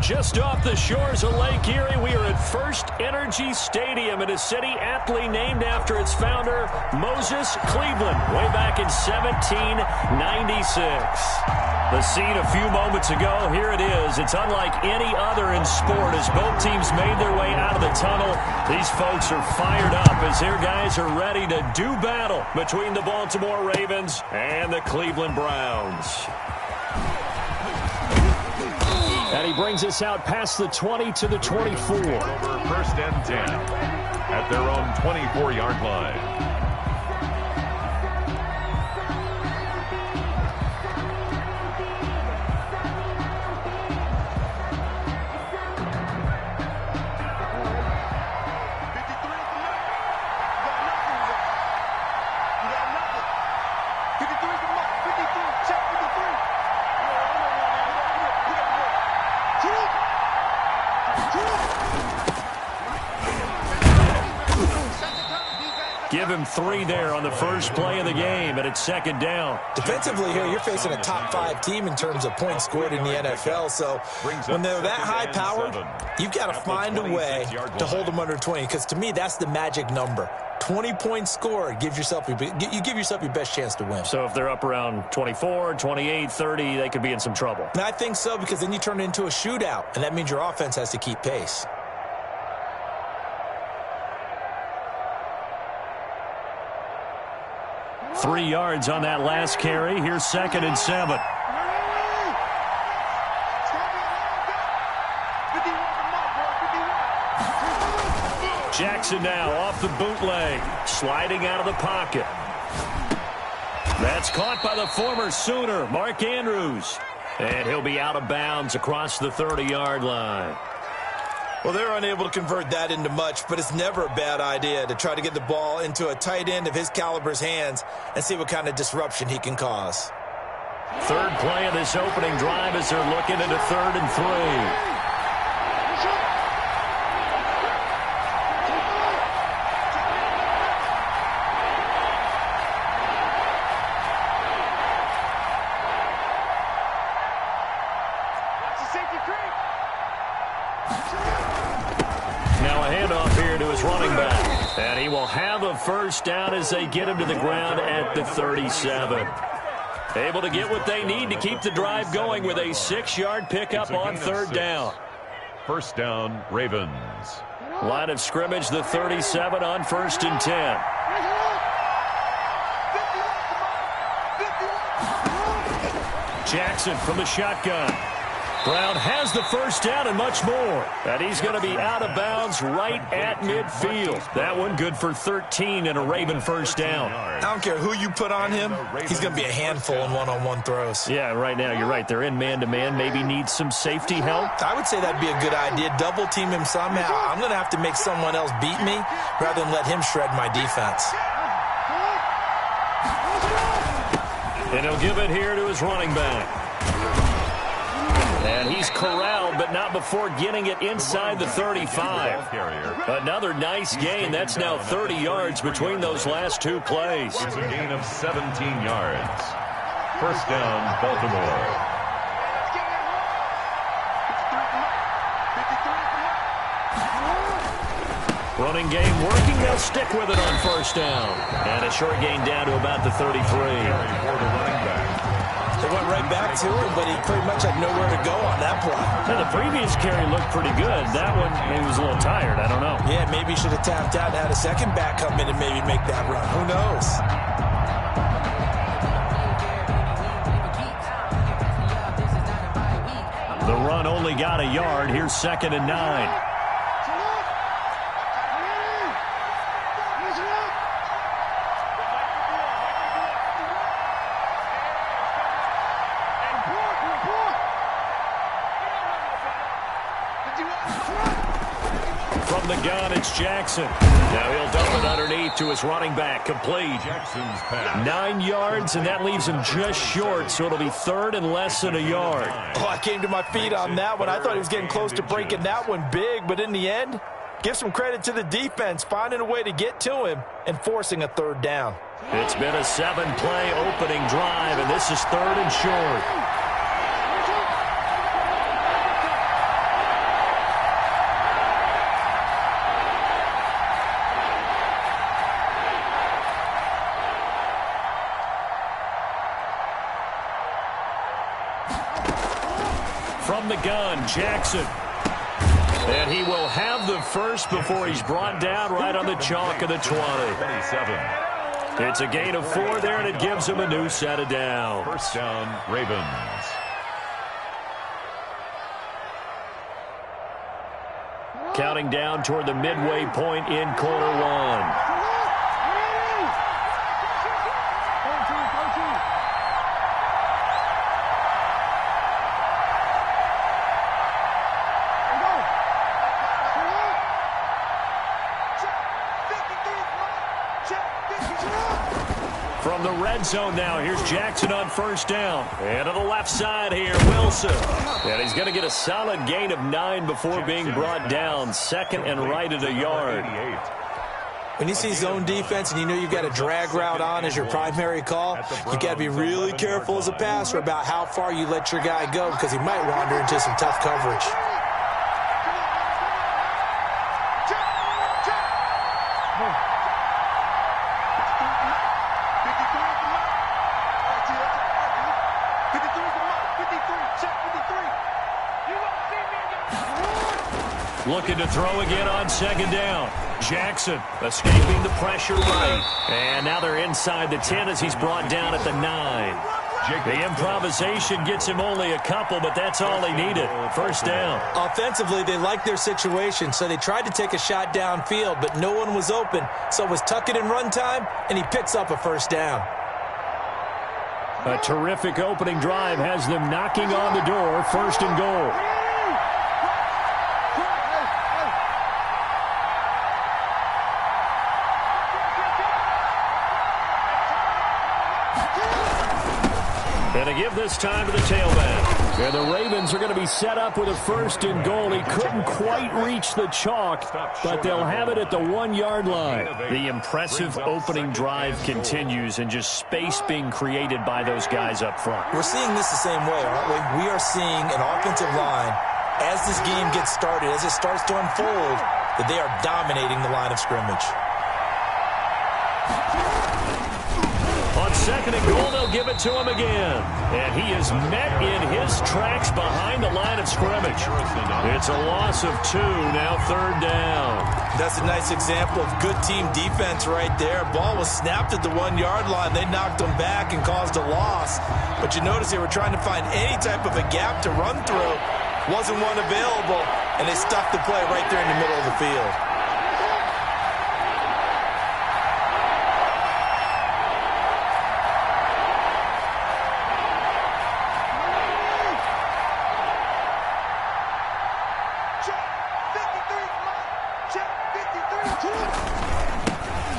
Just off the shores of Lake Erie, we are at First Energy Stadium in a city aptly named after its founder, Moses Cleveland, way back in 1796. The scene a few moments ago, here it is. It's unlike any other in sport as both teams made their way out of the tunnel. These folks are fired up as their guys are ready to do battle between the Baltimore Ravens and the Cleveland Browns. And he brings us out past the 20 to the 24. Over first and 10 at their own 24-yard line. Give him 3 there on the first play of the game, and it's second down. Defensively here, you're facing a top-5 team in terms of points scored in the NFL, so when they're that high-powered, you've got to find a way to hold them under 20, because to me, that's the magic number. 20 points scored, you give yourself your best chance to win. So if they're up around 24, 28, 30, they could be in some trouble. And I think so, because then you turn it into a shootout, and that means your offense has to keep pace. Three yards on that last carry. Here's second and 7. Jackson now off the bootleg, sliding out of the pocket. That's caught by the former Sooner, Mark Andrews. And he'll be out of bounds across the 30-yard line. Well, they're unable to convert that into much, but it's never a bad idea to try to get the ball into a tight end of his caliber's hands and see what kind of disruption he can cause. Third play of this opening drive as they're looking at a 3rd and 3. And he will have a first down as they get him to the ground at the 37. Able to get what they need to keep the drive going with a 6-yard pickup on 3rd down. First down, Ravens. Line of scrimmage, the 37 on 1st and 10. Jackson from the shotgun. Brown has the first down and much more. And he's going to be out of bounds right at midfield. That one good for 13 and a Raven first down. I don't care who you put on him. He's going to be a handful in one-on-one throws. Yeah, right now you're right. They're in man-to-man. Maybe needs some safety help. I would say that'd be a good idea. Double team him somehow. I'm going to have to make someone else beat me rather than let him shred my defense. And he'll give it here to his running back. And he's corralled, but not before getting it inside the 35. Another nice gain. That's now 30 yards between those last 2 plays. It's a gain of 17 yards. First down, Baltimore. Running game working. They'll stick with it on first down. And a short gain down to about the 33. For the running back. They went right back to him, but he pretty much had nowhere to go on that play. Now, the previous carry looked pretty good. That one, he was a little tired. I don't know. Yeah, maybe he should have tapped out and had a second back come in and maybe make that run. Who knows? The run only got a yard. Here's 2nd and 9. From the gun, it's Jackson. Now he'll dump it underneath to his running back. Complete. Jackson's pass. 9 yards, and that leaves him just short, so it'll be 3rd and less than a yard. Oh, I came to my feet on that one. I thought he was getting close to breaking that one big, but in the end, give some credit to the defense, finding a way to get to him and forcing a 3rd down. It's been a 7-play opening drive, and this is 3rd and short. from the gun, Jackson. And he will have the first before he's brought down right on the chalk of the 20. 27. It's a gain of 4 there, and it gives him a new set of downs. First down, Ravens. Counting down toward the midway point in quarter one. From the red zone now, here's Jackson on first down. And to the left side here, Wilson. And he's going to get a solid gain of 9 before being brought down. Second and right at a yard. When you see zone defense and you know you've got a drag route on as your primary call, you got to be really careful as a passer about how far you let your guy go because he might wander into some tough coverage. Looking to throw again on second down. Jackson escaping the pressure right. And now they're inside the 10 as he's brought down at the 9. The improvisation gets him only a couple, but that's all he needed. First down. Offensively, they liked their situation, so they tried to take a shot downfield, but no one was open. So it was tuck it in run time, and he picks up a first down. A terrific opening drive has them knocking on the door. First and goal. And to give this time to the tailback. And the Ravens are going to be set up with a first and goal. He couldn't quite reach the chalk, but they'll have it at the 1-yard line. The impressive opening drive continues and just space being created by those guys up front. We're seeing this the same way, aren't we? We are seeing an offensive line, as this game gets started, as it starts to unfold, that they are dominating the line of scrimmage. On second and goal, they'll give it to him again. And he is met in his tracks behind the line of scrimmage. It's a loss of 2, now third down. That's a nice example of good team defense right there. Ball was snapped at the 1-yard line. They knocked him back and caused a loss. But you notice they were trying to find any type of a gap to run through. Wasn't one available, and they stuck the play right there in the middle of the field.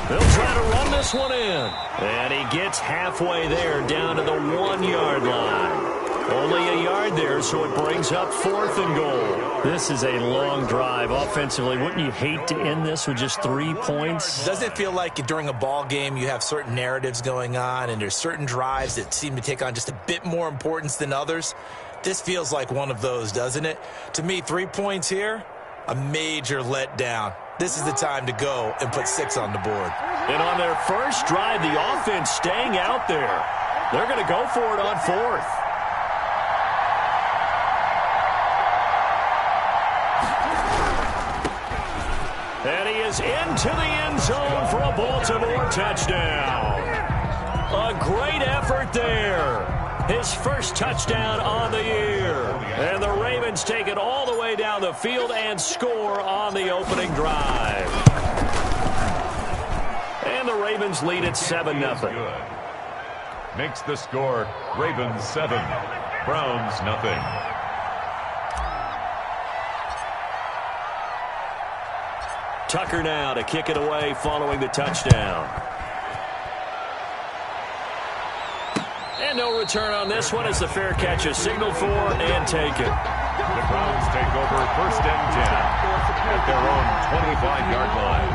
They'll try to run this one in. And he gets halfway there down to the 1-yard line. Only a yard there, so it brings up fourth and goal. This is a long drive offensively. Wouldn't you hate to end this with just 3 points? Doesn't it feel like during a ball game you have certain narratives going on and there's certain drives that seem to take on just a bit more importance than others? This feels like one of those, doesn't it? To me, 3 points here, a major letdown. This is the time to go and put 6 on the board. And on their first drive, the offense staying out there. They're going to go for it on fourth. And he is into the end zone for a Baltimore touchdown. A great effort there. His first touchdown on the year. And the Ravens take it all the way down the field and score on the opening drive. And the Ravens lead at 7-0. Makes the score Ravens 7, Browns nothing. Tucker now to kick it away following the touchdown. And no return on this one as the fair catch is signaled for and taken. The Browns take over first and 10 at their own 25-yard line.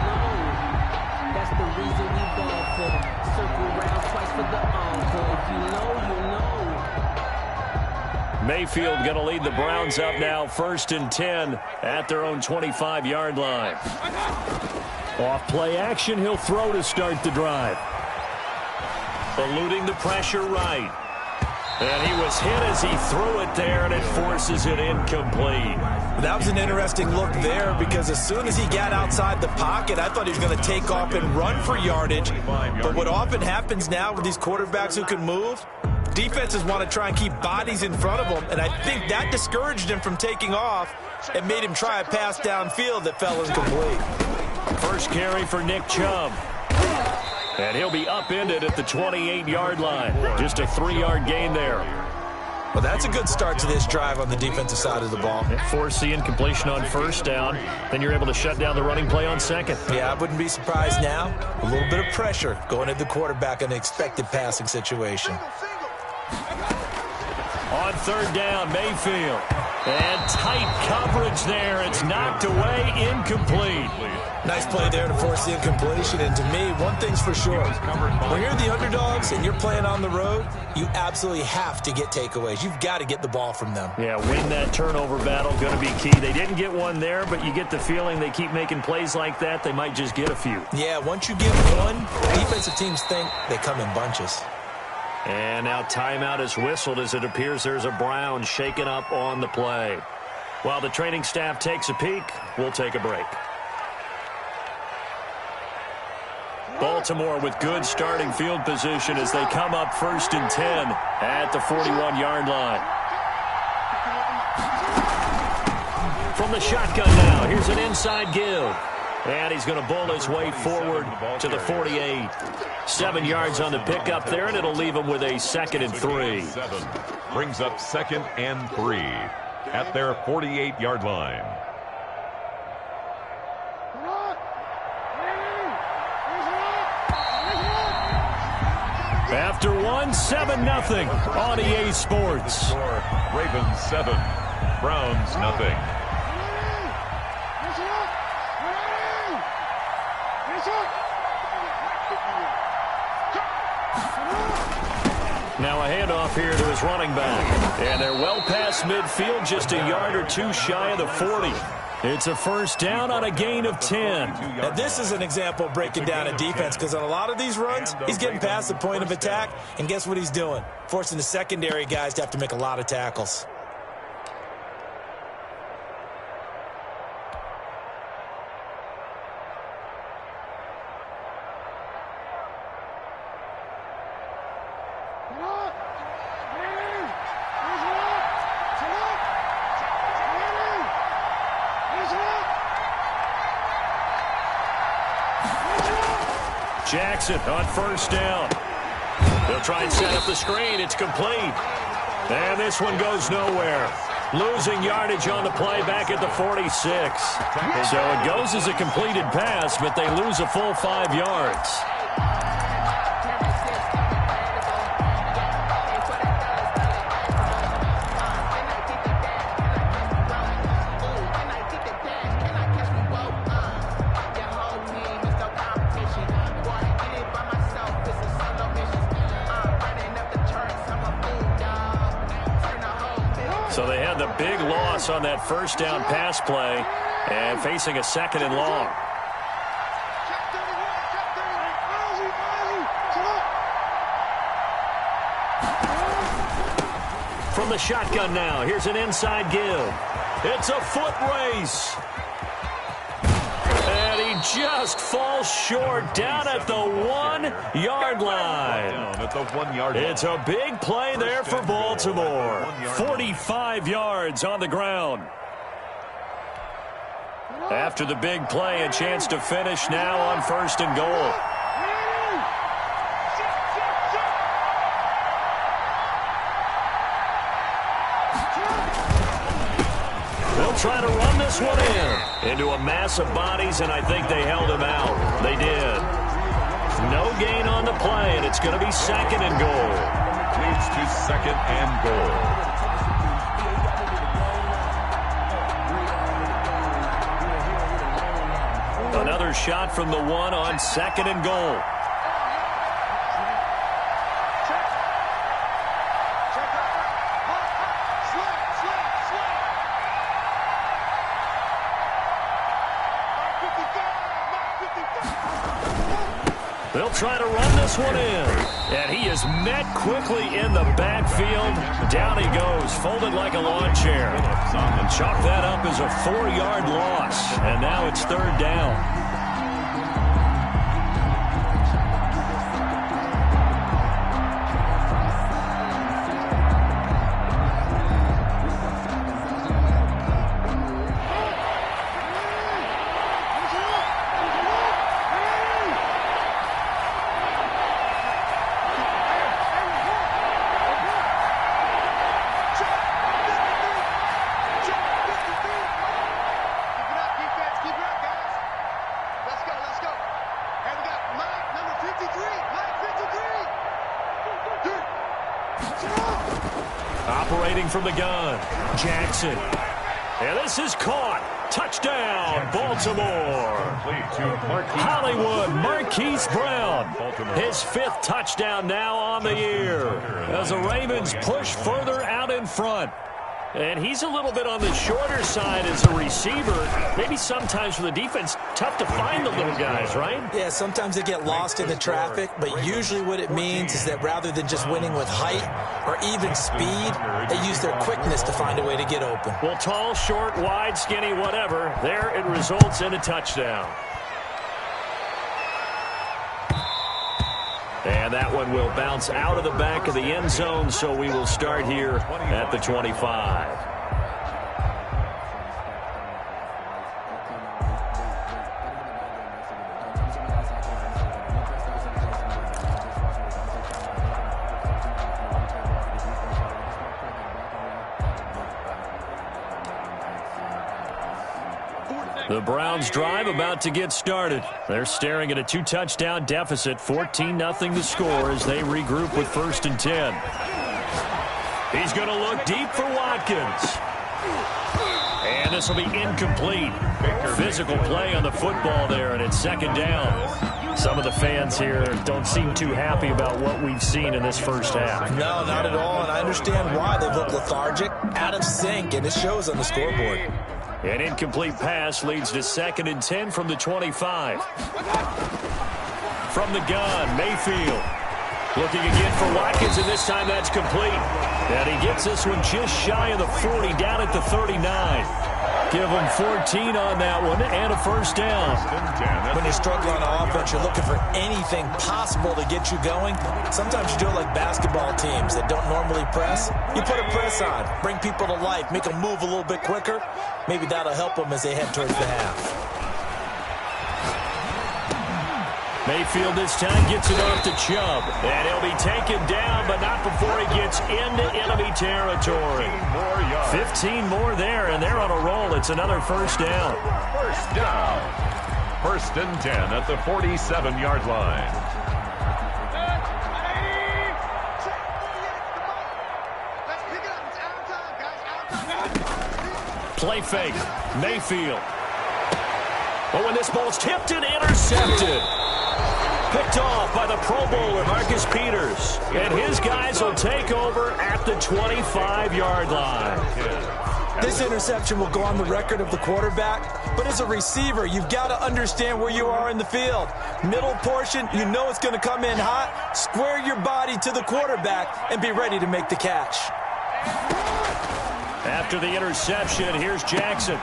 That's the reason we ball for. Circle round twice for the encore. If you know, you know. Mayfield going to lead the Browns up now first and 10 at their own 25-yard line. Off play action, he'll throw to start the drive. Eluding the pressure right. And he was hit as he threw it there, and it forces it incomplete. That was an interesting look there because as soon as he got outside the pocket, I thought he was going to take off and run for yardage. But what often happens now with these quarterbacks who can move, defenses want to try and keep bodies in front of them, and I think that discouraged him from taking off and made him try a pass downfield that fell incomplete. First carry for Nick Chubb. And he'll be upended at the 28-yard line. Just a 3-yard gain there. Well, that's a good start to this drive on the defensive side of the ball. Force the incompletion on first down. Then you're able to shut down the running play on second. Yeah, I wouldn't be surprised now. A little bit of pressure going at the quarterback in an expected passing situation. On third down, Mayfield. And tight coverage there. It's knocked away, incomplete. Nice play there to force the incompletion. And to me, one thing's for sure. When you're the underdogs and you're playing on the road, you absolutely have to get takeaways. You've got to get the ball from them. Yeah, win that turnover battle, going to be key. They didn't get one there, but you get the feeling they keep making plays like that, they might just get a few. Yeah, once you get one, defensive teams think they come in bunches. And now timeout is whistled as it appears there's a Brown shaken up on the play. While the training staff takes a peek, we'll take a break. Baltimore with good starting field position as they come up 1st and 10 at the 41-yard line. From the shotgun now, here's an inside give. And he's going to bowl his way forward to the 48. 7 yards on the pickup there, and it'll leave him with a 2nd and 3. Brings up 2nd and 3 at their 48-yard line. After 7-0 on EA Sports. Ravens 7, Browns nothing. Now a handoff here to his running back. And they're well past midfield, just a yard or two shy of the 40. It's a first down on a gain of 10. Now, this is an example of breaking down a defense because on a lot of these runs, he's getting past the point of attack, and guess what he's doing? Forcing the secondary guys to have to make a lot of tackles. Jackson on first down. They'll try and set up the screen. It's complete. And this one goes nowhere. Losing yardage on the play back at the 46. So it goes as a completed pass, but they lose a full 5 yards. So they had the big loss on that first down pass play and facing a 2nd and long. From the shotgun now, here's an inside give. It's a foot race. And he just falls short down at the 1-yard line. It's a big play there for Baltimore. 45 yards on the ground. After the big play, a chance to finish now on 1st and goal. They'll try to run this one into a mass of bodies, and I think they held him out. They did. No gain on the play, and it's going to be 2nd and goal. Leads to 2nd and goal. Another shot from the 1 on 2nd and goal. They'll try to run this one in. And he is met quickly in the backfield. Down he goes, folded like a lawn chair. And chalk that up as a 4-yard loss. And now it's 3rd down. Operating from the gun, Jackson. And this is caught. Touchdown, Baltimore. Hollywood, Marquise Brown. His 5th touchdown now on the year. As the Ravens push further out in front. And he's a little bit on the shorter side as a receiver. Maybe sometimes for the defense, tough to find the little guys, right? Yeah, sometimes they get lost in the traffic, but usually what it means is that rather than just winning with height or even speed, they use their quickness to find a way to get open. Well, tall, short, wide, skinny, whatever, there it results in a touchdown. And that one will bounce out of the back of the end zone, so we will start here at the 25. The Browns drive about to get started. They're staring at a 2-touchdown deficit, 14-0 to score as they regroup with 1st and 10. He's going to look deep for Watkins. And this will be incomplete. Physical play on the football there, and it's 2nd down. Some of the fans here don't seem too happy about what we've seen in this first half. No, not at all, and I understand why. They look lethargic, out of sync, and it shows on the scoreboard. An incomplete pass leads to 2nd and 10 from the 25. From the gun, Mayfield. Looking again for Watkins, and this time that's complete. And he gets this one just shy of the 40, down at the 39. Give him 14 on that one, and a 1st down. When you're struggling on offense, you're looking for anything possible to get you going. Sometimes you do it like basketball teams that don't normally press. You put a press on, bring people to life, make them move a little bit quicker. Maybe that'll help them as they head towards the half. Mayfield this time gets it off to Chubb. And he'll be taken down, but not before he gets into enemy territory. 15 more there, and they're on a roll. It's another 1st down. 1st down. 1st and 10 at the 47-yard line. Play fake. Mayfield. Oh, and this ball's tipped and intercepted. Picked off by the Pro Bowler, Marcus Peters. And his guys will take over at the 25-yard line. This interception will go on the record of the quarterback, but as a receiver, you've got to understand where you are in the field. Middle portion, you know it's going to come in hot. Square your body to the quarterback and be ready to make the catch. After the interception, here's Jackson.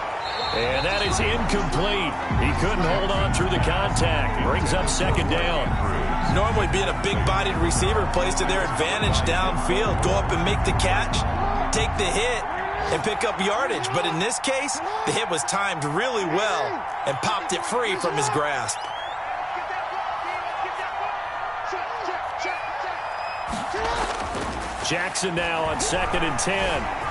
And that is incomplete. He couldn't hold on through the contact. Brings up 2nd down. Normally being a big-bodied receiver plays to their advantage downfield. Go up and make the catch, take the hit, and pick up yardage. But in this case, the hit was timed really well and popped it free from his grasp. Jackson now on 2nd and 10.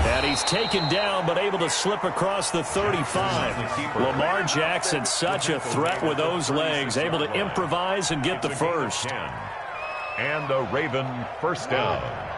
And he's taken down, but able to slip across the 35. Lamar Jackson, such a threat with those legs, able to improvise and get the first. And a Raven 1st down.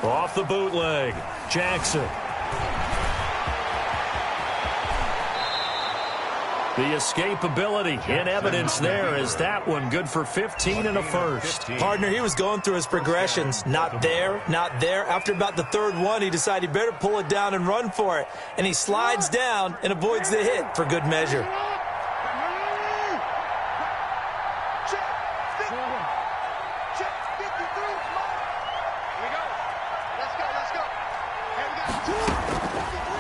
Off the bootleg, Jackson. The escapability in evidence there as that one good for 15 and a first. Partner, he was going through his progressions. Not there, not there. After about the third one, he decided he better pull it down and run for it. And he slides down and avoids the hit for good measure.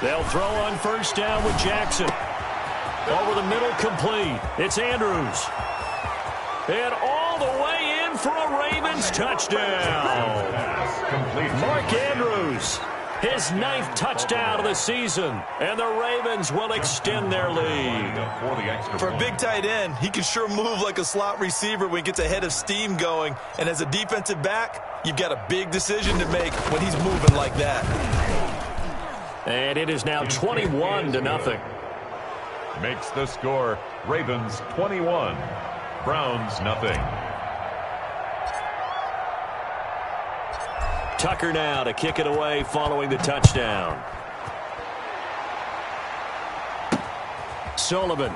They'll throw on first down with Jackson. Over the middle, complete. It's Andrews. And all the way in for a Ravens touchdown. Mark Andrews, his 9th touchdown of the season. And the Ravens will extend their lead. For a big tight end, he can sure move like a slot receiver when he gets a head of steam going. And as a defensive back, you've got a big decision to make when he's moving like that. And it is now 21-0. Makes the score Ravens 21, Browns nothing. Tucker now to kick it away following the touchdown. Sullivan.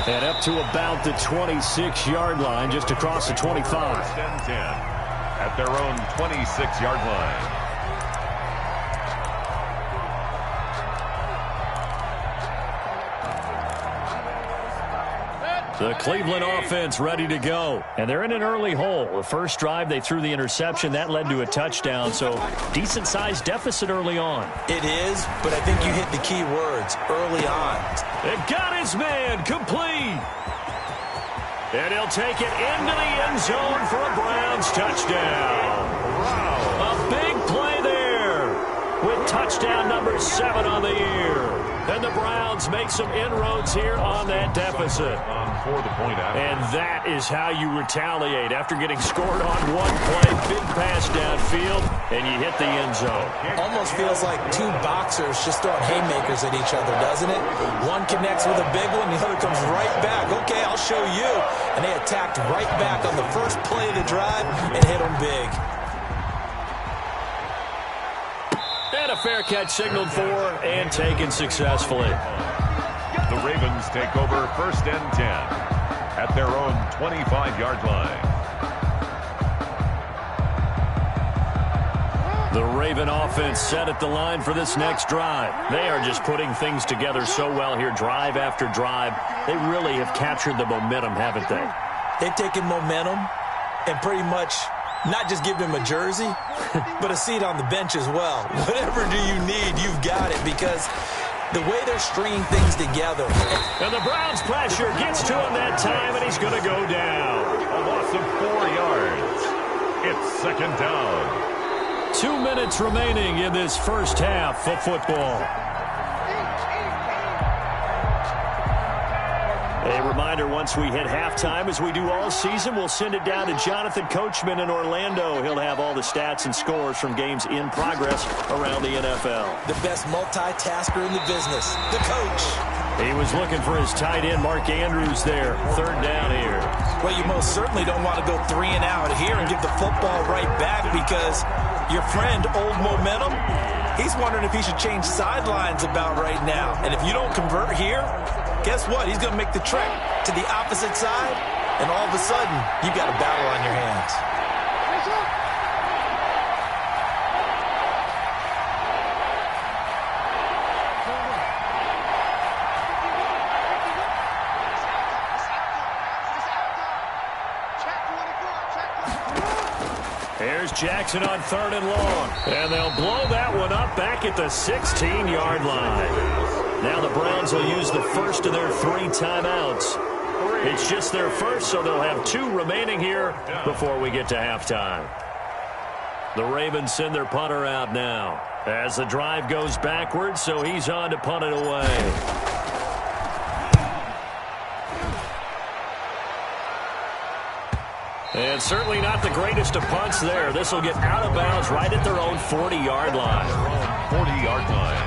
And up to about the 26-yard line, just across the 25. First and 10 at their own 26-yard line. The Cleveland offense ready to go. And they're in an early hole. The first drive, they threw the interception. That led to a touchdown, so decent-sized deficit early on. It is, but I think you hit the key words early on. They've got his man complete. And he'll take it into the end zone for a Browns touchdown. Wow. A big play there with touchdown number 7 on the year. And the Browns make some inroads here on that deficit. And that is how you retaliate after getting scored on one play, big pass downfield, and you hit the end zone. Almost feels like two boxers just throwing haymakers at each other, doesn't it? One connects with a big one, the other comes right back. Okay, I'll show you. And they attacked right back on the first play of the drive and hit them big. And a fair catch signaled for and taken successfully. The Ravens take over first and 10 at their own 25-yard line. The Raven offense set at the line for this next drive. They are just putting things together so well here, drive after drive. They really have captured the momentum, haven't they? They've taken momentum and pretty much not just give them a jersey, but a seat on the bench as well. Whatever do you need, you've got it, because the way they're stringing things together. And the Browns pressure gets to him that time, and he's going to go down. A loss of 4 yards. It's second down. 2 minutes remaining in this first half of football. A reminder, once we hit halftime, as we do all season, we'll send it down to Jonathan Coachman in Orlando. He'll have all the stats and scores from games in progress around the NFL. The best multitasker in the business, the coach. He was looking for his tight end, Mark Andrews, there. Third down here. Well, you most certainly don't want to go 3 and out here and give the football right back, because your friend, Old Momentum, he's wondering if he should change sidelines about right now. And if you don't convert here, guess what? He's going to make the trek to the opposite side, and all of a sudden, you've got a battle on your hands. Here's Jackson on 3rd and long. And they'll blow that one up back at the 16-yard line. Now the Browns will use the first of their 3 timeouts. It's just their first, so they'll have 2 remaining here before we get to halftime. The Ravens send their punter out now as the drive goes backwards, so he's on to punt it away. And certainly not the greatest of punts there. This will get out of bounds right at their own 40-yard line. 40-yard line.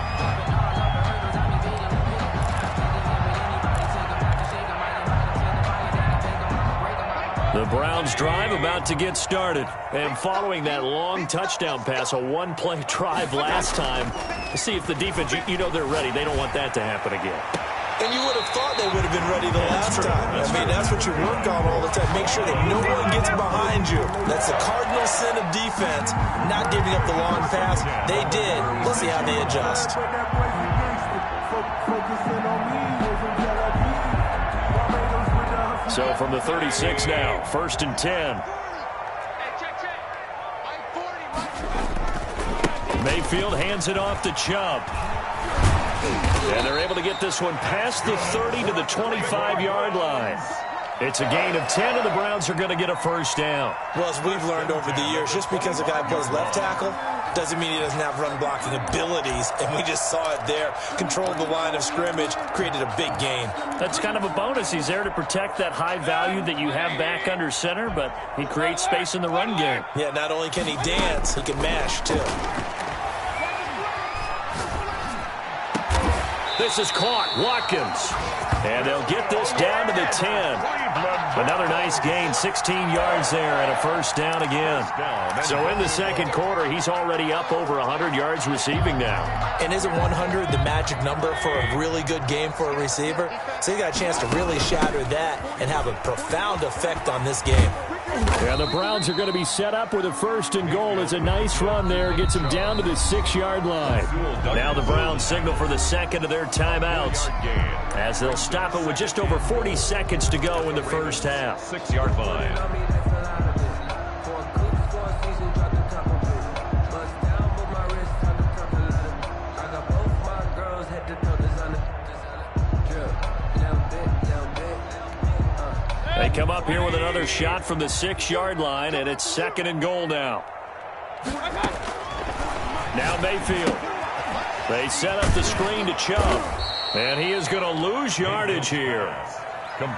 The Browns drive about to get started. And following that long touchdown pass, a one-play drive last time, to see if the defense, you know they're ready. They don't want that to happen again. And you would have thought they would have been ready the last time. I mean, that's what you work on all the time. Make sure that no one gets behind you. That's the cardinal sin of defense, not giving up the long pass. They did. Let's see how they adjust. So from the 36 now, 1st and 10. Mayfield hands it off to Chubb. And they're able to get this one past the 30 to the 25-yard line. It's a gain of 10, and the Browns are going to get a first down. Well, as we've learned over the years, just because a guy plays left tackle doesn't mean he doesn't have run-blocking abilities, and we just saw it there. Controlled the line of scrimmage, created a big gain. That's kind of a bonus. He's there to protect that high value that you have back under center, but he creates space in the run game. Yeah, not only can he dance, he can mash, too. This is caught. Watkins. And they'll get this down to the 10. Another nice gain, 16 yards there, and a first down again. So in the second quarter, he's already up over 100 yards receiving now. And isn't 100 the magic number for a really good game for a receiver? So he got a chance to really shatter that and have a profound effect on this game. Yeah, the Browns are going to be set up with a 1st and goal. It's a nice run there. Gets them down to the 6-yard line. Now the Browns signal for the second of their timeouts, as they'll stop it with just over 40 seconds to go in the first half. 6-yard line. They come up here with another shot from the 6-yard line, and it's 2nd and goal now. Now Mayfield. They set up the screen to Chubb, and he is going to lose yardage here.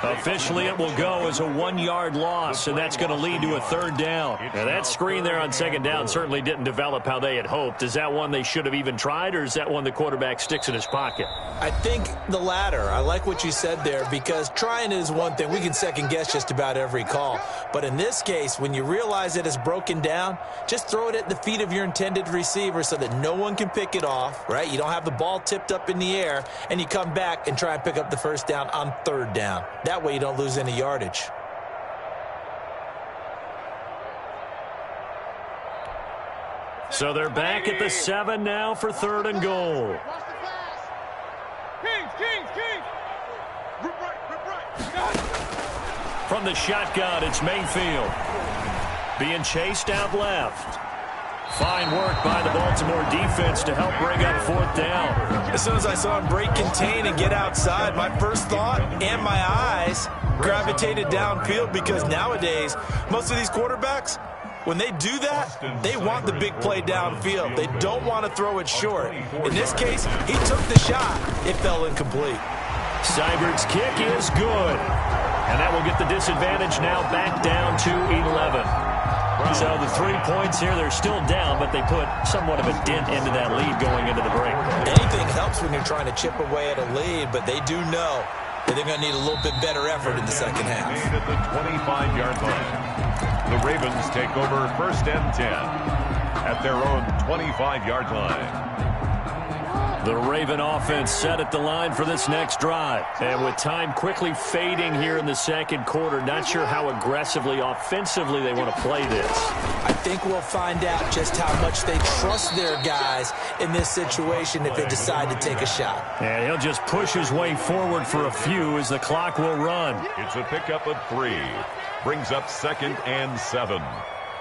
Officially, it will go as a 1-yard loss, and that's going to lead to a 3rd down. Now, that screen there on 2nd down certainly didn't develop how they had hoped. Is that one they should have even tried, or is that one the quarterback sticks in his pocket? I think the latter. I like what you said there, because trying is one thing. We can second-guess just about every call. But in this case, when you realize it is broken down, just throw it at the feet of your intended receiver so that no one can pick it off, right? You don't have the ball tipped up in the air, and you come back and try and pick up the first down on 3rd down. That way you don't lose any yardage. So they're back at the 7 now for 3rd and goal. From the shotgun, it's Mayfield. Being chased out left. Fine work by the Baltimore defense to help bring up 4th down. As soon as I saw him break contain and get outside, my first thought and my eyes gravitated downfield, because nowadays, most of these quarterbacks, when they do that, they want the big play downfield. They don't want to throw it short. In this case, he took the shot. It fell incomplete. Seibert's kick is good. And that will get the disadvantage now back down to 11. So the 3 points here, they're still down, but they put somewhat of a dent into that lead going into the break. Anything helps when you're trying to chip away at a lead, but they do know that they're going to need a little bit better effort in the second half. At the 25-yard line, the Ravens take over 1st and 10 at their own 25-yard line. The Raven offense set at the line for this next drive. And with time quickly fading here in the second quarter, not sure how aggressively, offensively they want to play this. I think we'll find out just how much they trust their guys in this situation if they decide to take a shot. And he'll just push his way forward for a few as the clock will run. It's a pickup of 3. Brings up 2nd and 7.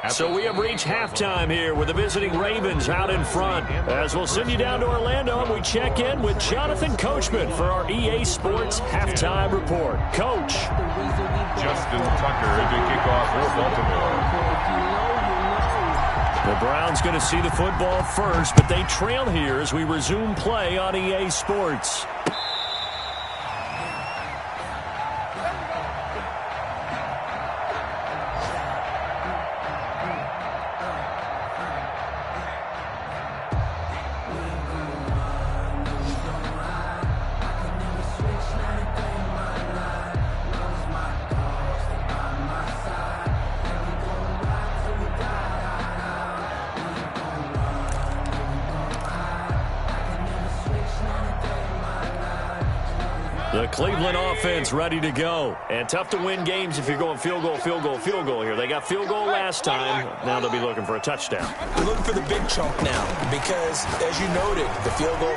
So we have reached halftime here with the visiting Ravens out in front. As we'll send you down to Orlando, and we check in with Jonathan Coachman for our EA Sports Halftime Report. Coach. Justin Tucker to kick off for Baltimore. The Browns going to see the football first, but they trail here as we resume play on EA Sports. Cleveland offense ready to go. And tough to win games if you're going field goal, field goal, field goal here. They got field goal last time. Now they'll be looking for a touchdown. You're looking for the big chunk now because, as you noted, the field goal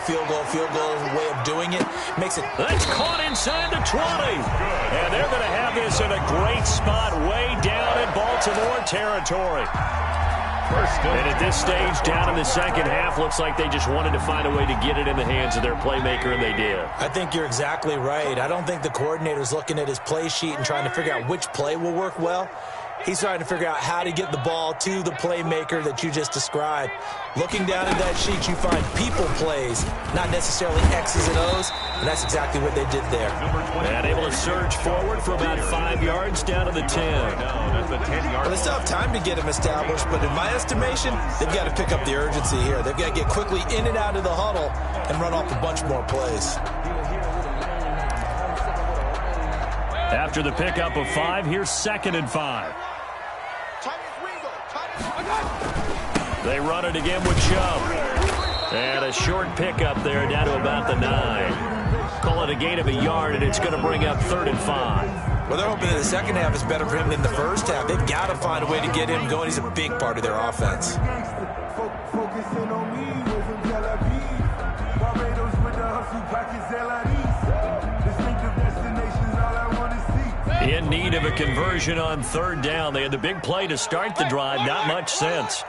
way of doing it makes it. That's caught inside the 20. And they're going to have this in a great spot way down in Baltimore territory. And at this stage, down in the second half, looks like they just wanted to find a way to get it in the hands of their playmaker, and they did. I think you're exactly right. I don't think the coordinator's looking at his play sheet and trying to figure out which play will work well. He's trying to figure out how to get the ball to the playmaker that you just described. Looking down at that sheet, you find people plays, not necessarily X's and O's, and that's exactly what they did there. And able to surge forward for about 5 yards down to the 10. Well, they still have time to get him established, but in my estimation, they've got to pick up the urgency here. They've got to get quickly in and out of the huddle and run off a bunch more plays. After the pickup of 5, here's 2nd and 5. They run it again with Chubb. And a short pickup there down to about the 9. Call it a gain of a yard, and it's going to bring up 3rd and 5. Well, they're hoping that the second half is better for him than the first half. They've got to find a way to get him going. He's a big part of their offense. In need of a conversion on 3rd down. They had the big play to start the drive. Not much sense.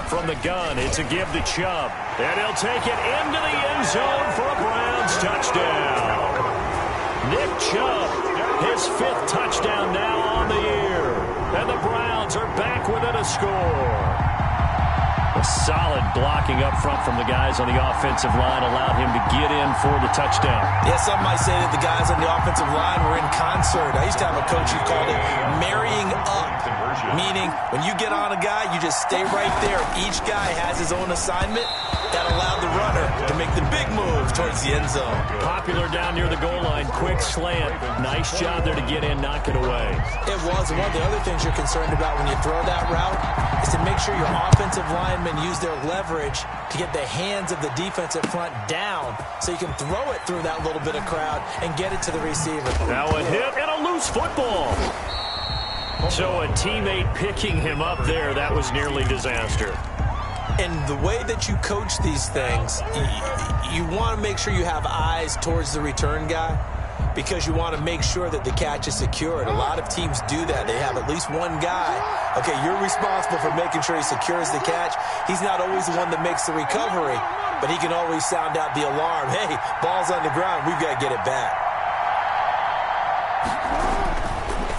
From the gun, it's a give to Chubb. And he'll take it into the end zone for a Browns touchdown. Nick Chubb, his 5th touchdown now on the year. And the Browns are back within a score. A solid blocking up front from the guys on the offensive line allowed him to get in for the touchdown. Yeah, some might say that the guys on the offensive line were in concert. I used to have a coach who called it marrying up, meaning when you get on a guy, you just stay right there. Each guy has his own assignment that allowed the runner to make the big move towards the end zone. Popular down near the goal line, quick slant. Nice job there to get in, knock it away. It was. One of the other things you're concerned about when you throw that route is to make sure your offensive linemen use their leverage to get the hands of the defensive front down so you can throw it through that little bit of crowd and get it to the receiver. Now a hit and a loose football. So a teammate picking him up there, that was nearly disaster. And the way that you coach these things, you want to make sure you have eyes towards the return guy because you want to make sure that the catch is secured. A lot of teams do that. They have at least one guy. Okay, you're responsible for making sure he secures the catch. He's not always the one that makes the recovery, but he can always sound out the alarm. Hey, ball's on the ground. We've got to get it back.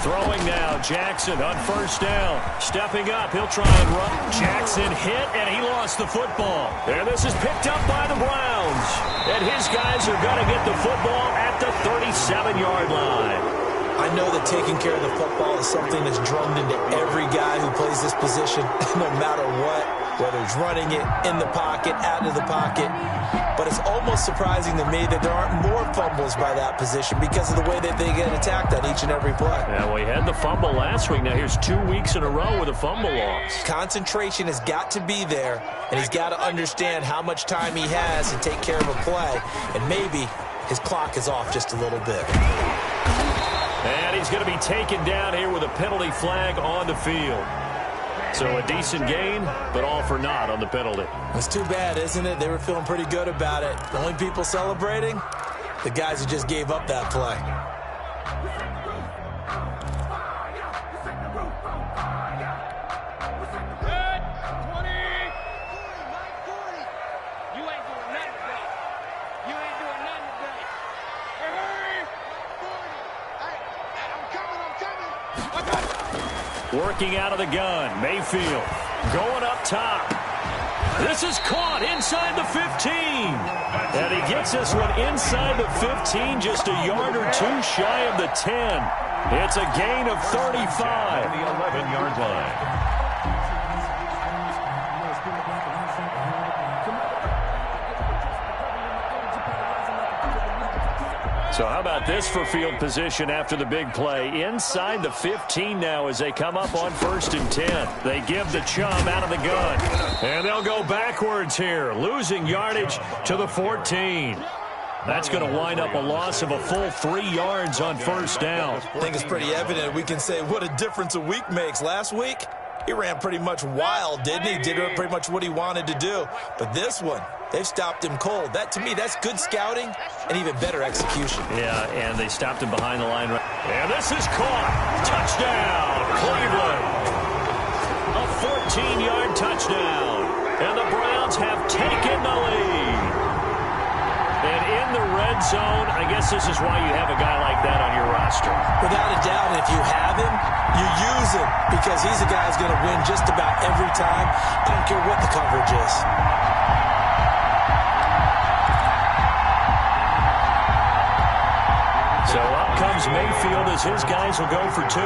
Throwing now, Jackson on 1st down. Stepping up, he'll try and run. Jackson hit, and he lost the football. And this is picked up by the Browns. And his guys are going to get the football at the 37-yard line. I know that taking care of the football is something that's drummed into every guy who plays this position, no matter what, whether it's running it, in the pocket, out of the pocket. But it's almost surprising to me that there aren't more fumbles by that position because of the way that they get attacked on each and every play. Yeah, we had the fumble last week. Now here's 2 weeks in a row with a fumble loss. Concentration has got to be there, and he's got to understand how much time he has to take care of a play, and maybe his clock is off just a little bit. And he's going to be taken down here with a penalty flag on the field. So a decent gain, but all for naught on the penalty. It's too bad, isn't it? They were feeling pretty good about it. The only people celebrating, the guys who just gave up that play. Working out of the gun, Mayfield going up top. This is caught inside the 15. And he gets this one inside the 15, just a yard or two shy of the 10. It's a gain of 35. The 11-yard line. So how about this for field position after the big play? Inside the 15 now as they come up on 1st and 10. They give the Chubb out of the gun. And they'll go backwards here, losing yardage to the 14. That's going to wind up a loss of a full 3 yards on 1st down. I think it's pretty evident. We can say what a difference a week makes. Last week, he ran pretty much wild, didn't he? Did pretty much what he wanted to do. But this one, they've stopped him cold. That, to me, that's good scouting and even better execution. Yeah, and they stopped him behind the line. And this is caught. Touchdown, Cleveland. A 14-yard touchdown. And the Browns have taken the lead. And in the red zone, I guess this is why you have a guy like that on your roster. Without a doubt, if you have him, you use him because he's a guy who's going to win just about every time. I don't care what the coverage is. So up comes Mayfield as his guys will go for 2.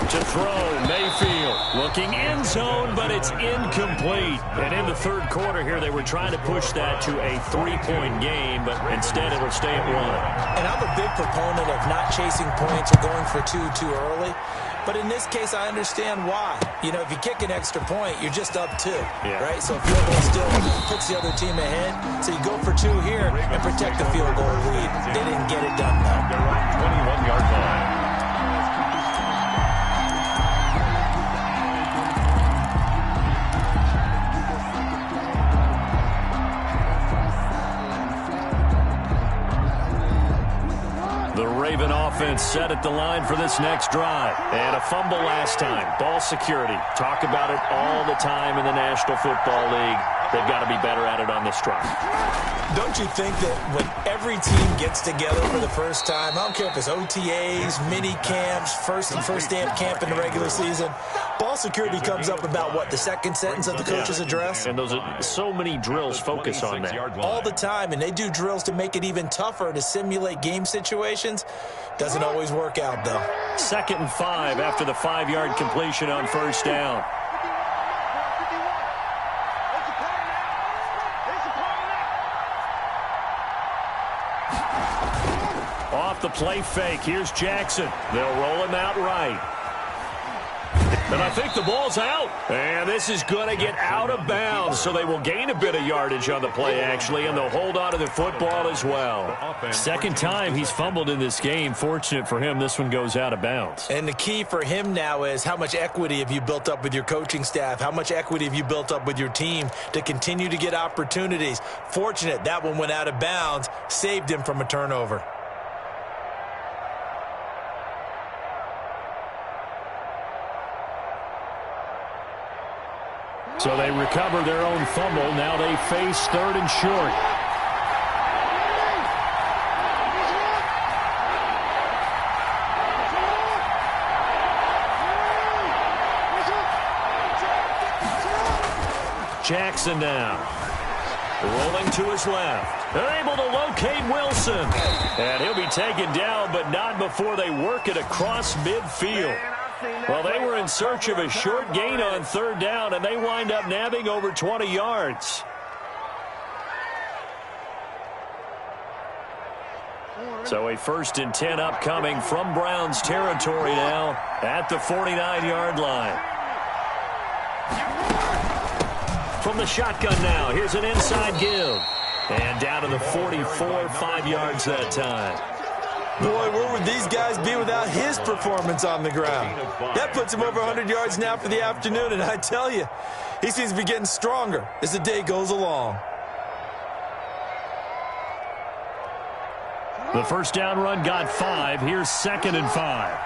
To throw, Mayfield looking end zone, but it's incomplete. And in the 3rd quarter here, they were trying to push that to a 3-point game, but instead it'll stay at 1. And I'm a big proponent of not chasing points or going for 2 too early. But in this case, I understand why. You know, if you kick an extra point, you're just up 2, right? So field goal still puts the other team ahead. So you go for 2 here and protect the field goal lead. They didn't get it done, though. Their own 21-yard line. The Raven offense set at the line for this next drive. And a fumble last time. Ball security. Talk about it all the time in the National Football League. They've got to be better at it on this drive. Don't you think that when every team gets together for the first time, I don't care if it's OTAs, mini camps, first day of camp in the regular season, ball security comes up about, what, the second sentence of the coach's address? And those are so many drills focus on that. All the time, and they do drills to make it even tougher to simulate game situations. Doesn't always work out, though. 2nd and 5 after the 5-yard completion on 1st down. Off the play fake, here's Jackson. They'll roll him out right. And I think the ball's out. And this is going to get out of bounds, so they will gain a bit of yardage on the play, actually, and they'll hold on to the football as well. 2nd time he's fumbled in this game. Fortunate for him, this one goes out of bounds. And the key for him now is how much equity have you built up with your coaching staff? How much equity have you built up with your team to continue to get opportunities? Fortunate that one went out of bounds, saved him from a turnover. So they recover their own fumble. Now they face 3rd and short. Jackson now. Rolling to his left. They're able to locate Wilson. And he'll be taken down, but not before they work it across midfield. Well, they were in search of a short gain on 3rd down, and they wind up nabbing over 20 yards. So a 1st and 10 upcoming from Browns territory now at the 49-yard line. From the shotgun now, here's an inside give. And down to the 44, 5 yards that time. Boy, where would these guys be without his performance on the ground? That puts him over 100 yards now for the afternoon, and I tell you, he seems to be getting stronger as the day goes along. The 1st down run got 5. Here's 2nd and 5.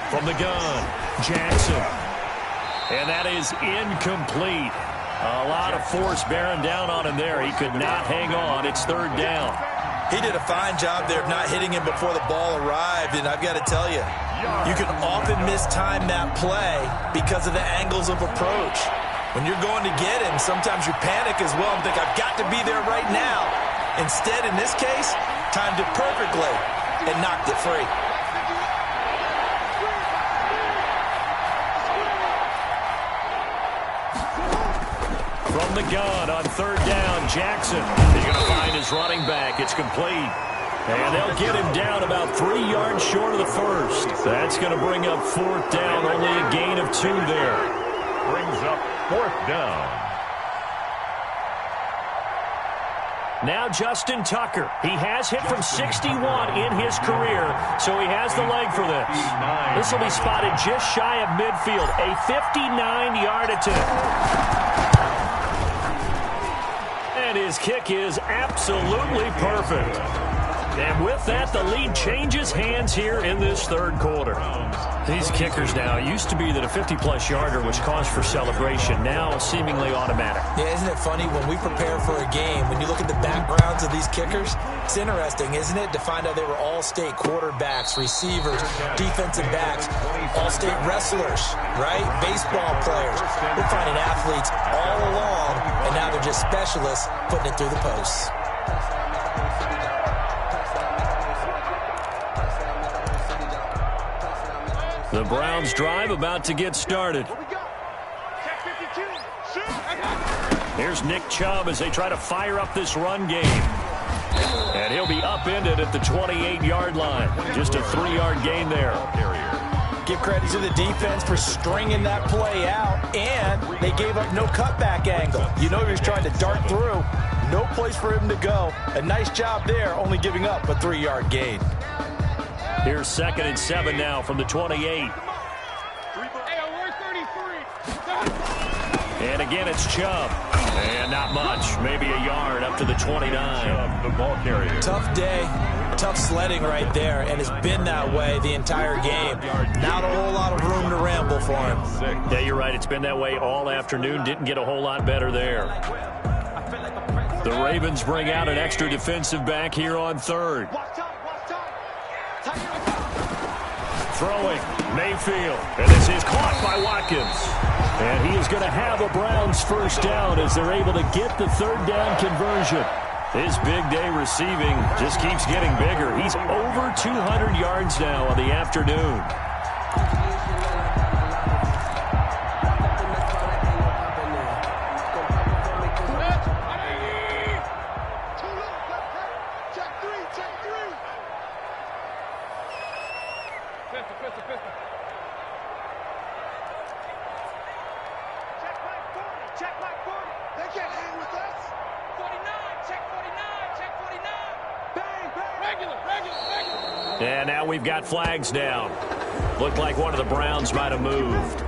From the gun, Jackson. And that is incomplete. A lot of force bearing down on him there. He could not hang on. It's 3rd down. He did a fine job there of not hitting him before the ball arrived, and I've got to tell you, you can often mistime that play because of the angles of approach. When you're going to get him, sometimes you panic as well and think, I've got to be there right now. Instead, in this case, timed it perfectly. and knocked it free. From the gun on third down, Jackson. He's going to find his running back. It's complete. And they'll get him down about 3 yards short of the first. That's going to bring up fourth down, only a gain of 2 there. Brings up fourth down. Now Justin Tucker. He has hit from 61 in his career, so he has the leg for this. This will be spotted just shy of midfield, a 59-yard attempt. And his kick is absolutely perfect. And with that, the lead changes hands here in this third quarter. These kickers now, it used to be that a 50-plus yarder was cause for celebration, now seemingly automatic. Yeah, isn't it funny when we prepare for a game, when you look at the backgrounds of these kickers, it's interesting, isn't it, to find out they were all-state quarterbacks, receivers, defensive backs, all-state wrestlers, right? Baseball players. We're finding athletes all along, and now they're just specialists putting it through the posts. The Browns drive about to get started. Here's Nick Chubb as they try to fire up this run game. And he'll be upended at the 28-yard line. Just a 3-yard gain there. Give credit to the defense for stringing that play out, and they gave up no cutback angle. You know he was trying to dart through. No place for him to go. A nice job there, only giving up a 3-yard gain. Here's 2nd and 7 now from the 28. And again, it's Chubb. And not much, maybe a yard up to the 29. The ball carrier. Tough day, tough sledding right there, and it's been that way the entire game. Not a whole lot of room to ramble for him. Yeah, you're right. It's been that way all afternoon. Didn't get a whole lot better there. The Ravens bring out an extra defensive back here on third. Throwing, Mayfield, and this is caught by Watkins. And he is going to have a Browns first down as they're able to get the third down conversion. His big day receiving just keeps getting bigger. He's over 200 yards now on the afternoon. And now we've got flags down. Looked like one of the Browns might have moved.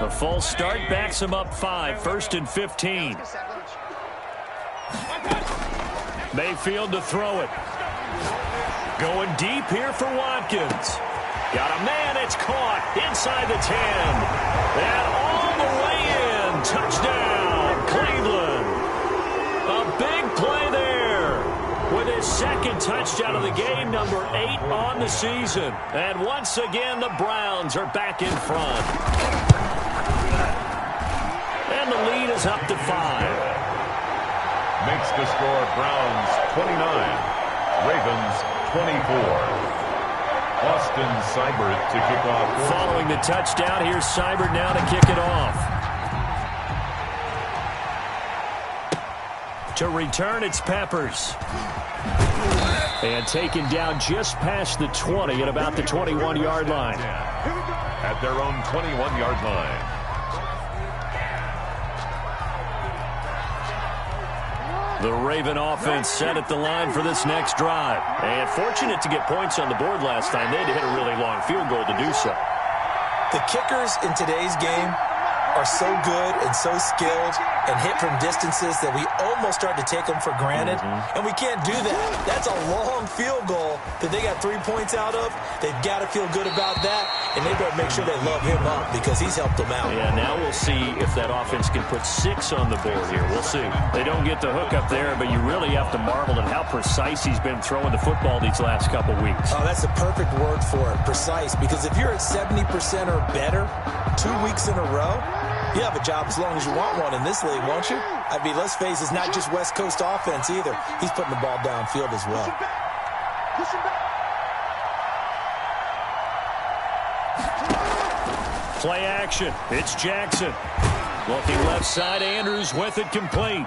The false start backs him up 5, 1st and 15. Mayfield to throw it. Going deep here for Watkins. Got a man, it's caught inside the 10. And all the way in. Touchdown, Cleveland. A big play there. With his 2nd touchdown of the game, number 8 on the season. And once again, the Browns are back in front. And the lead is up to 5. Makes the score Browns 29, Ravens 24. Austin Seibert to kick off. Following the touchdown, here's Seibert now to kick it off. To return, it's Peppers. And taken down just past the 20 at about the 21-yard line. At their own 21-yard line. The Raven offense set at the line for this next drive. And fortunate to get points on the board last time. They had to hit a really long field goal to do so. The kickers in today's game are so good and so skilled. and hit from distances that we almost start to take them for granted. And we can't do that. That's a long field goal that they got 3 points out of. They've got to feel good about that, and they better make sure they love him up because he's helped them out. Yeah, now we'll see if that offense can put 6 on the board here. We'll see. They don't get the hook up there, but you really have to marvel at how precise he's been throwing the football these last couple weeks. Oh, that's the perfect word for it, precise, because if you're at 70% or better 2 weeks in a row, you have a job as long as you want one in this league, won't you? I mean, let's face it, it's not just West Coast offense either. He's putting the ball downfield as well. Play action. It's Jackson. Looking left side, Andrews with it complete.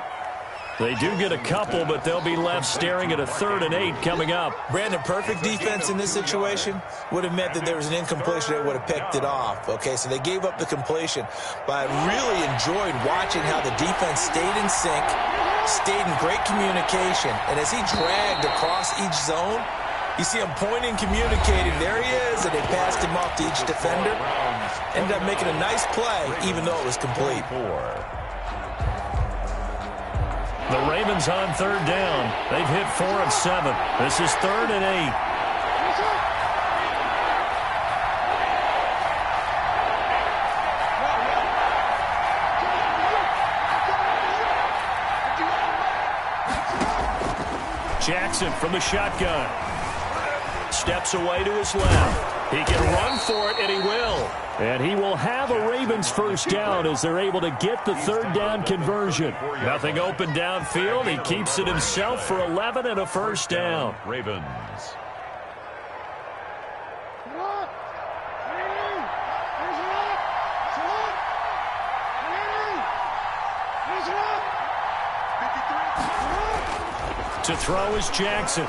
They do get a couple, but they'll be left staring at a 3rd and 8 coming up. Brandon, perfect defense in this situation would have meant that there was an incompletion that would have picked it off. Okay, so they gave up the completion, but I really enjoyed watching how the defense stayed in sync, stayed in great communication, and as he dragged across each zone, you see him pointing, communicating. There he is, and they passed him off to each defender. Ended up making a nice play, even though it was complete. The Ravens on 3rd down. They've hit 4 of 7. This is 3rd and 8. Jackson from the shotgun. Steps away to his left. He can run for it, and he will. And he will have a Ravens first down as they're able to get the 3rd down conversion. Nothing open downfield. He keeps it himself for 11 and a first down. Ravens. To throw is Jackson.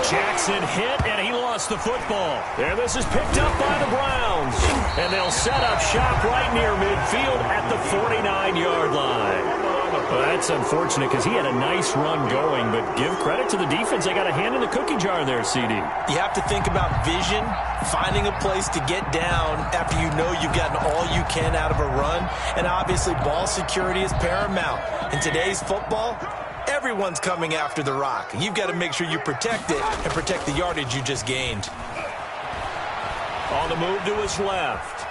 Jackson hit, and he lost the football. And this is picked up by the Browns. And they'll set up shop right near midfield at the 49-yard line. Well, that's unfortunate because he had a nice run going, but give credit to the defense. They got a hand in the cookie jar there, CD. You have to think about vision, finding a place to get down after you know you've gotten all you can out of a run. And obviously, ball security is paramount. In today's football, everyone's coming after the rock. You've got to make sure you protect it and protect the yardage you just gained. On the move to his left.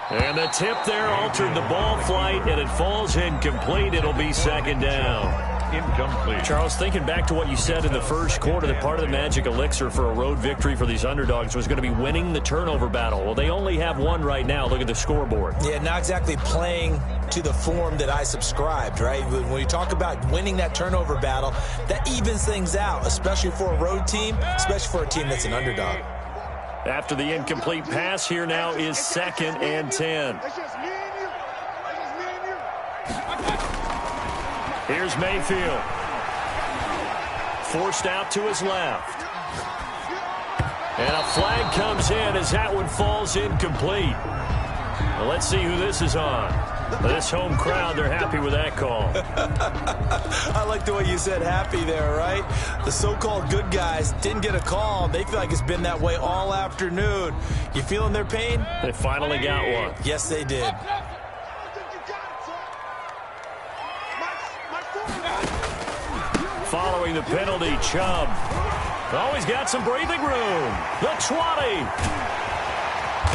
And the tip there altered the ball flight, and it falls incomplete. It'll be 2nd down. Incomplete. Charles, thinking back to what you said in the first quarter, that part of the magic elixir for a road victory for these underdogs was going to be winning the turnover battle. Well, they only have one right now. Look at the scoreboard. Yeah, not exactly playing to the form that I subscribed, right? When you talk about winning that turnover battle, that evens things out, especially for a road team, especially for a team that's an underdog. After the incomplete pass, here now is 2nd and 10. Here's Mayfield. Forced out to his left. And a flag comes in as that one falls incomplete. Well, let's see who this is on. This home crowd, they're happy with that call. I like the way you said happy there, right? The so-called good guys didn't get a call. They feel like it's been that way all afternoon. You feeling their pain? They finally got one. Yes, they did. Following the penalty, Chubb. Oh, he's got some breathing room. The 20.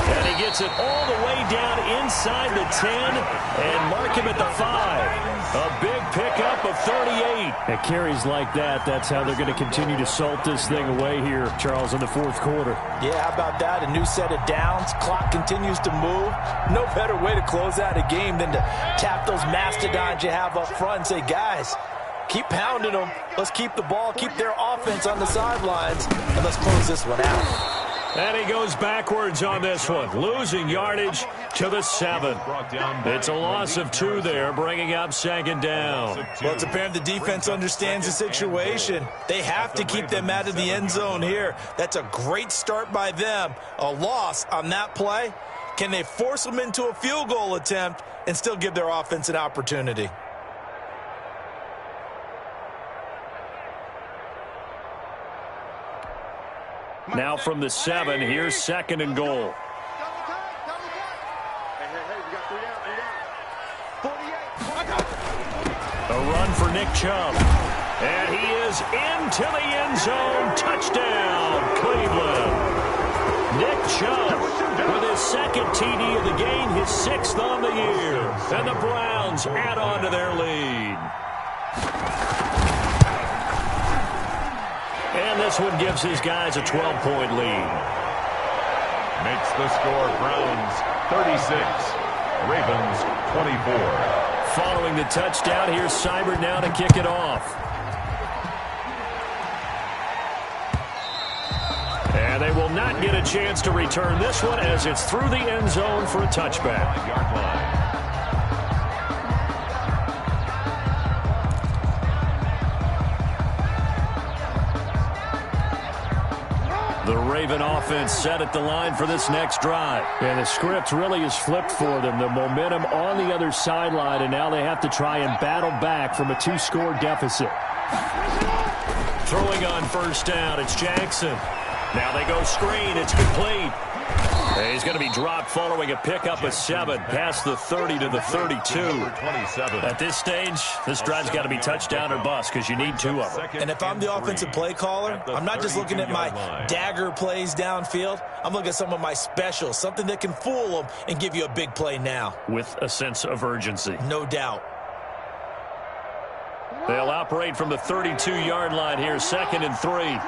And he gets it all the way down inside the 10 and mark him at the 5. A big pickup of 38. At carries like that, that's how they're going to continue to salt this thing away here, Charles, in the 4th quarter. Yeah, how about that? A new set of downs. Clock continues to move. No better way to close out a game than to tap those mastodons you have up front and say, guys, keep pounding them. Let's keep the ball, keep their offense on the sidelines, and let's close this one out. And he goes backwards on this one, losing yardage to the 7. It's a loss of 2 there, bringing up 2nd down. Well, it's apparent the defense understands the situation. They have to keep them out of the end zone here. That's a great start by them. A loss on that play. Can they force them into a field goal attempt and still give their offense an opportunity? Now from the 7, here's 2nd and goal. one for Nick Chubb. And he is into the end zone. Touchdown, Cleveland. Nick Chubb with his second TD of the game, his 6th on the year. And the Browns add on to their lead. And this one gives his guys a 12-point lead. Makes the score Browns 36, Ravens 24. Following the touchdown, here's Seibert now to kick it off. And they will not get a chance to return this one as it's through the end zone for a touchback. 5-yard line. The Raven offense set at the line for this next drive. And the script really is flipped for them. The momentum on the other sideline, and now they have to try and battle back from a 2-score deficit. Throwing on first down, it's Jackson. Now they go screen. It's complete. And he's going to be dropped following a pickup of 7 past the 30 to the 32. At this stage, this drive's got to be touchdown or bust because you need 2 of them. And if I'm the offensive play caller, I'm not just looking at my dagger plays downfield. I'm looking at some of my specials, something that can fool them and give you a big play now. With a sense of urgency. No doubt. They'll operate from the 32-yard line here, 2nd and 3.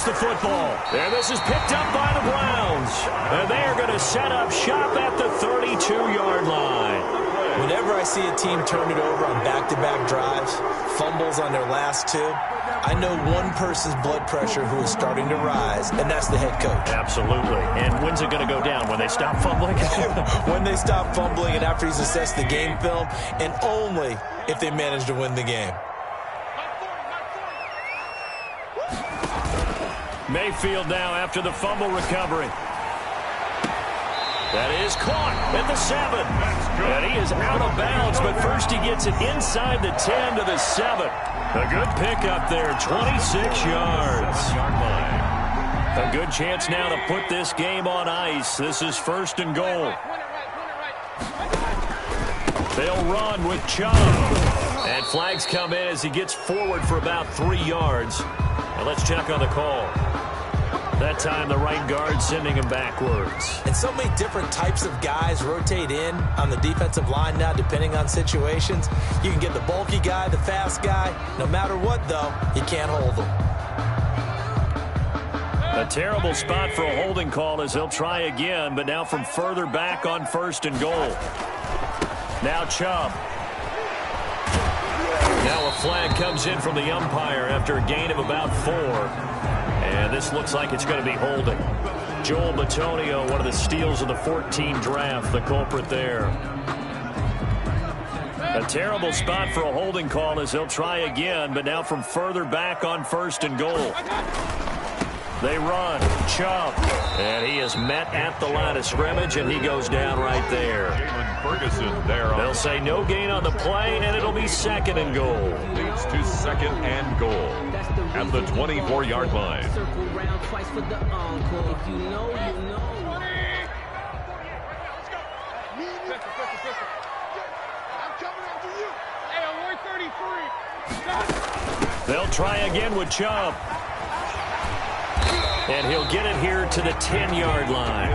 The football. And this is picked up by the Browns. And they are going to set up shop at the 32-yard line. Whenever I see a team turn it over on back-to-back drives, fumbles on their last 2, I know one person's blood pressure who is starting to rise, and that's the head coach. Absolutely. And when's it going to go down? When they stop fumbling? When they stop fumbling and after he's assessed the game film, and only if they manage to win the game. Mayfield now after the fumble recovery. That is caught at the 7. And he is out of bounds, but first he gets it inside the 10 to the 7. A good pickup there, 26 yards. A good chance now to put this game on ice. This is 1st and goal. They'll run with Chubb. And flags come in as he gets forward for about 3 yards. Now let's check on the call. That time, the right guard sending him backwards. And so many different types of guys rotate in on the defensive line now, depending on situations. You can get the bulky guy, the fast guy. No matter what, though, you can't hold them. A terrible spot for a holding call as he'll try again, but now from further back on 1st and goal. Now Chubb. Now a flag comes in from the umpire after a gain of about 4. And this looks like it's going to be holding. Joel Bitonio, one of the steals of the 14 draft, the culprit there. A terrible spot for a holding call as he'll try again, but now from further back on 1st and goal. They run. Chubb. And he is met at the line of scrimmage, and he goes down right there. Ferguson there. They'll say no gain on the play, and it'll be 2nd and goal. Leads to 2nd and goal at the 24-yard line. Circle round twice for the encore. If you know, you know. They'll try again with Chubb. And he'll get it here to the 10-yard line.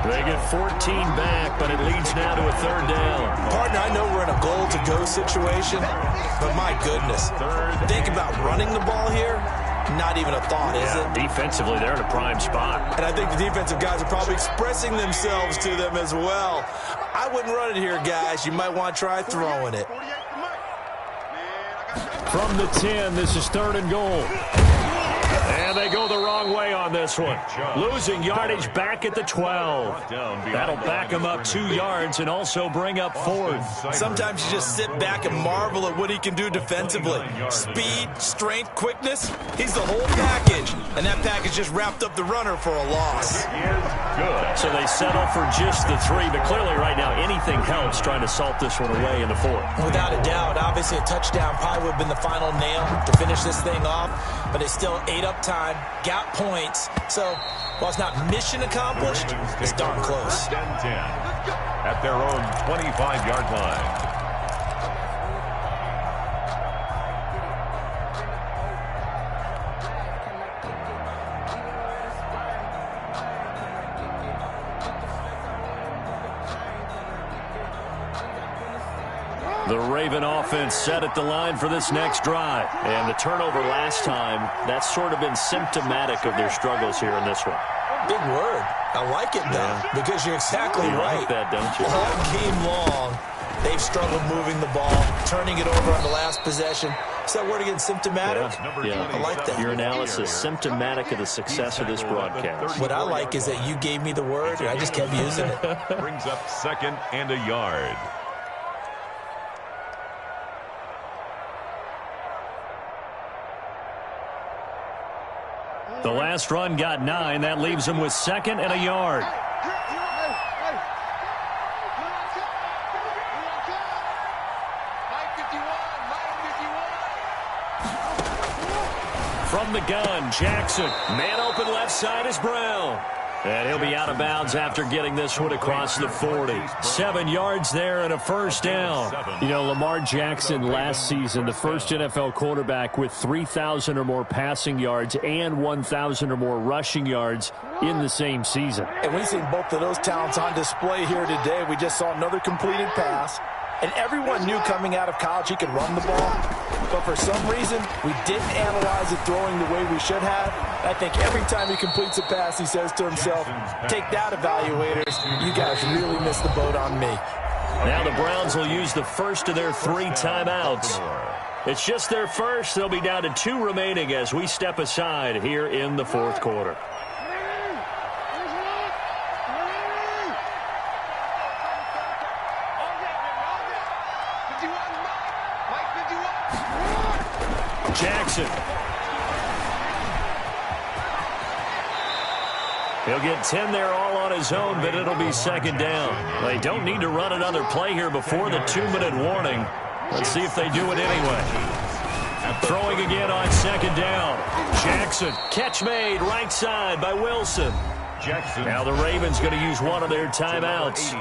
They get 14 back, but it leads now to a 3rd down. Partner, I know we're in a goal-to-go situation, but my goodness. Think about running the ball here. Not even a thought, is it? Defensively, they're in a prime spot. And I think the defensive guys are probably expressing themselves to them as well. I wouldn't run it here, guys. You might want to try throwing it. From the 10, this is 3rd and goal. And they go the wrong way on this one. Losing yardage back at the 12. That'll back them up 2 yards and also bring up 4th. Sometimes you just sit back and marvel at what he can do defensively. Speed, strength, quickness, he's the whole package. And that package just wrapped up the runner for a loss. Good. So they settle for just the 3, but clearly right now anything helps trying to salt this one away in the 4th. Without a doubt, obviously a touchdown probably would have been the final nail to finish this thing off, but they still ate up time, got points. So while it's not mission accomplished, it's darn close. 10 at their own 25-yard line. The Raven offense set at the line for this next drive. And the turnover last time, that's sort of been symptomatic of their struggles here in this one. Big word. I like it, though, because you're exactly right. Like that, don't you? All game long, they've struggled moving the ball, turning it over on the last possession. Is that word again, symptomatic? Yeah. I like that. Your analysis, symptomatic of the success of this broadcast. What I like is that you gave me the word, and I just kept using it. Brings up 2nd and a yard. The last run got 9. That leaves them with 2nd and a yard. From the gun, Jackson. Man open left side is Brown. And he'll be out of bounds after getting this one across the 40. 7 yards there and a first down. You know, Lamar Jackson last season, the first NFL quarterback with 3,000 or more passing yards and 1,000 or more rushing yards in the same season. And we've seen both of those talents on display here today. We just saw another completed pass. And everyone knew coming out of college he could run the ball. But for some reason, we didn't analyze it throwing the way we should have. I think every time he completes a pass, he says to himself, take that, evaluators. You guys really missed the boat on me. Now the Browns will use the first of their 3 timeouts. It's just their first. They'll be down to 2 remaining as we step aside here in the 4th quarter. Jackson. He'll get 10 there all on his own, but it'll be 2nd down. They don't need to run another play here before the 2-minute warning. Let's see if they do it anyway. Throwing again on 2nd down. Jackson. Catch made right side by Wilson. Jackson. Now the Ravens going to use one of their timeouts.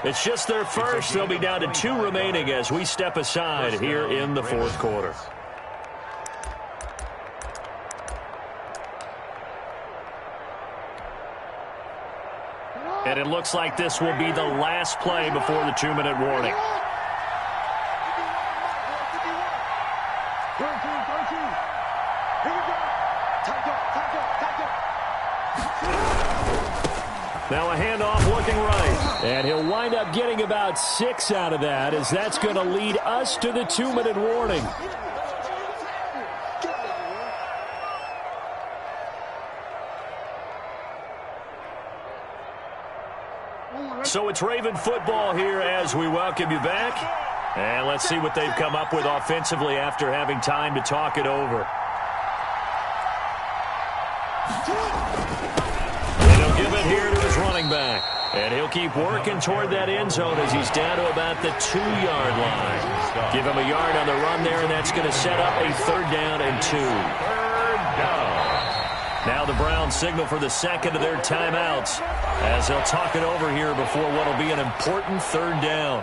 It's just their first. They'll be down to 2 remaining as we step aside here in the 4th quarter. And it looks like this will be the last play before the 2-minute warning. Now a handoff looking right. And he'll wind up getting about 6 out of that, as that's going to lead us to the 2-minute warning. So it's Raven football here as we welcome you back. And let's see what they've come up with offensively after having time to talk it over. And he'll give it here to his running back. And he'll keep working toward that end zone as he's down to about the 2-yard line. Give him a yard on the run there, and that's going to set up a 3rd down and 2. 3rd down. Now the Browns signal for the 2nd of their timeouts as they'll talk it over here before what will be an important 3rd down.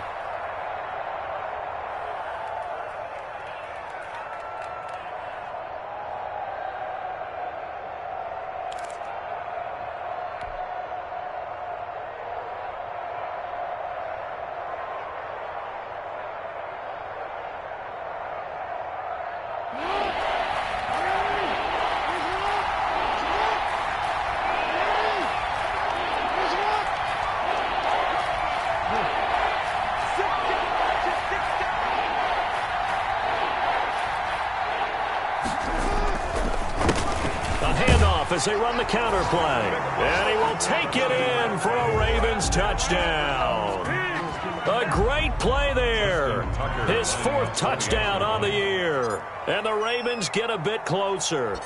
handoff as they run the counter play. And he will take it in for a Ravens touchdown. A great play there. His 4th touchdown on the year. And the Ravens get a bit closer.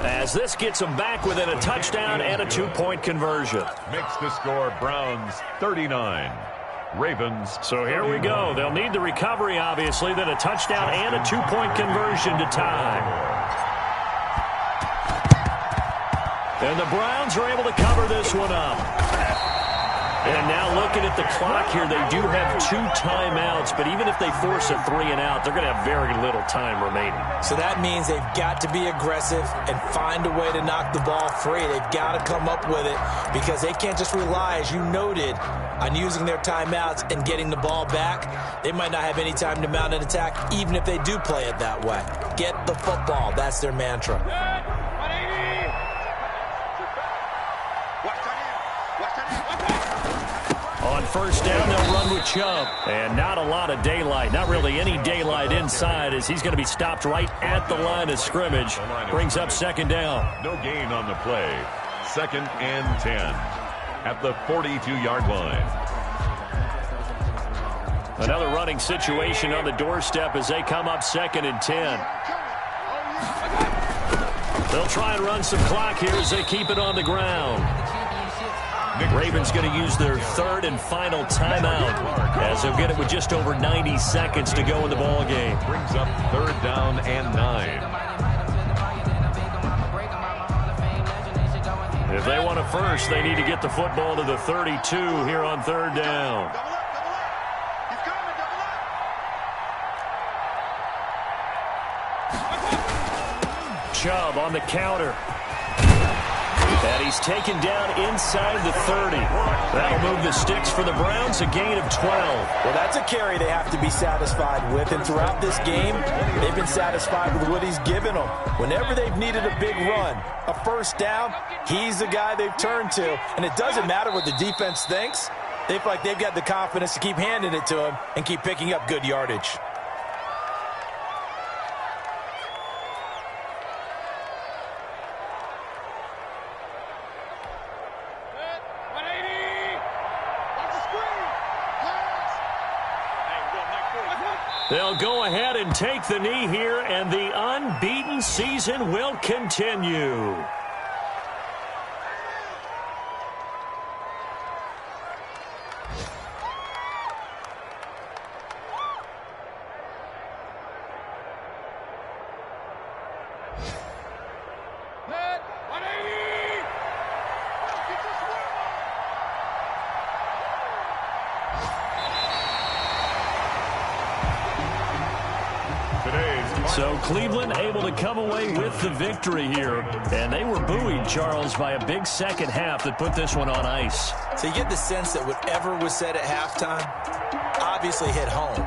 As this gets them back within a touchdown and a 2-point conversion. Makes the score Browns 39. Ravens. So here we go. They'll need the recovery, obviously, then a touchdown and a 2-point conversion to tie. And the Browns are able to cover this one up. And now looking at the clock here, they do have 2 timeouts, but even if they force a 3 and out, they're going to have very little time remaining. So that means they've got to be aggressive and find a way to knock the ball free. They've got to come up with it because they can't just rely, as you noted, on using their timeouts and getting the ball back. They might not have any time to mount an attack, even if they do play it that way. Get the football. That's their mantra. On first down, they'll run with Chubb. And not a lot of daylight. Not really any daylight inside as he's going to be stopped right at the line of scrimmage. Brings up 2nd down. No gain on the play. 2nd and 10 at the 42-yard line. Another running situation on the doorstep as they come up 2nd and 10. They'll try and run some clock here as they keep it on the ground. Ravens going to use their 3rd and final timeout as they'll get it with just over 90 seconds to go in the ball game. Brings up 3rd down and 9. If they want a first, they need to get the football to the 32 here on 3rd down. Chubb on the counter. And he's taken down inside the 30. That'll move the sticks for the Browns, a gain of 12. Well, that's a carry they have to be satisfied with. And throughout this game, they've been satisfied with what he's given them. Whenever they've needed a big run, a first down, he's the guy they've turned to. And it doesn't matter what the defense thinks. They feel like they've got the confidence to keep handing it to him and keep picking up good yardage. They'll go ahead and take the knee here, and the unbeaten season will continue. So Cleveland able to come away with the victory here. And they were buoyed, Charles, by a big second half that put this one on ice. So you get the sense that whatever was said at halftime obviously hit home.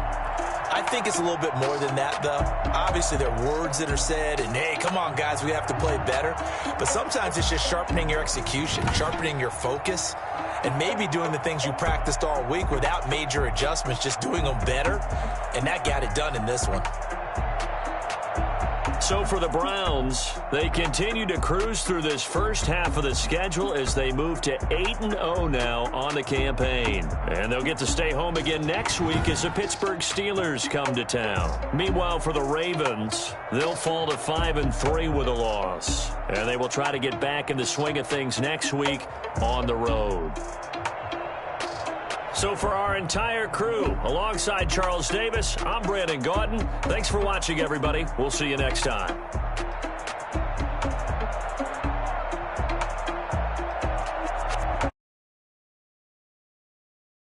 I think it's a little bit more than that, though. Obviously, there are words that are said, and, hey, come on, guys, we have to play better. But sometimes it's just sharpening your execution, sharpening your focus, and maybe doing the things you practiced all week without major adjustments, just doing them better. And that got it done in this one. So for the Browns, they continue to cruise through this first half of the schedule as they move to 8-0 now on the campaign. And they'll get to stay home again next week as the Pittsburgh Steelers come to town. Meanwhile, for the Ravens, they'll fall to 5-3 with a loss. And they will try to get back in the swing of things next week on the road. So for our entire crew, alongside Charles Davis, I'm Brandon Gaudin. Thanks for watching, everybody. We'll see you next time.